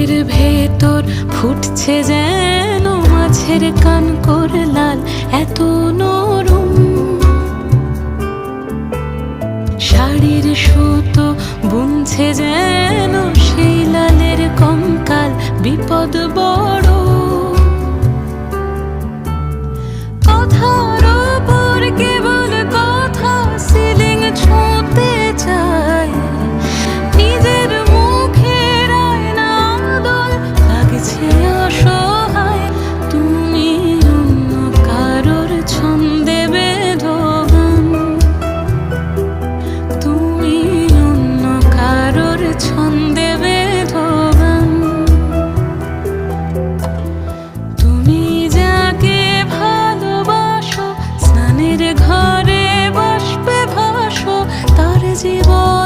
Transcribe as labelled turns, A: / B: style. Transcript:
A: বুকের ভেতর ফুটছে যেন মাছের কান করে লাল, এত নরম শাড়ির সুতো বুনছে যেন সেই লালের কঙ্কাল, বিপদ বড় কথার ওপর কেবল কথা, সিলিং ছুঁতে চায় নিজের মুখের আয়না আদল লাগছে অসহায়। তুমি অন্য কারোর ছন্দে বেঁধো গান, তুমি অন্য কারোর ছন্দে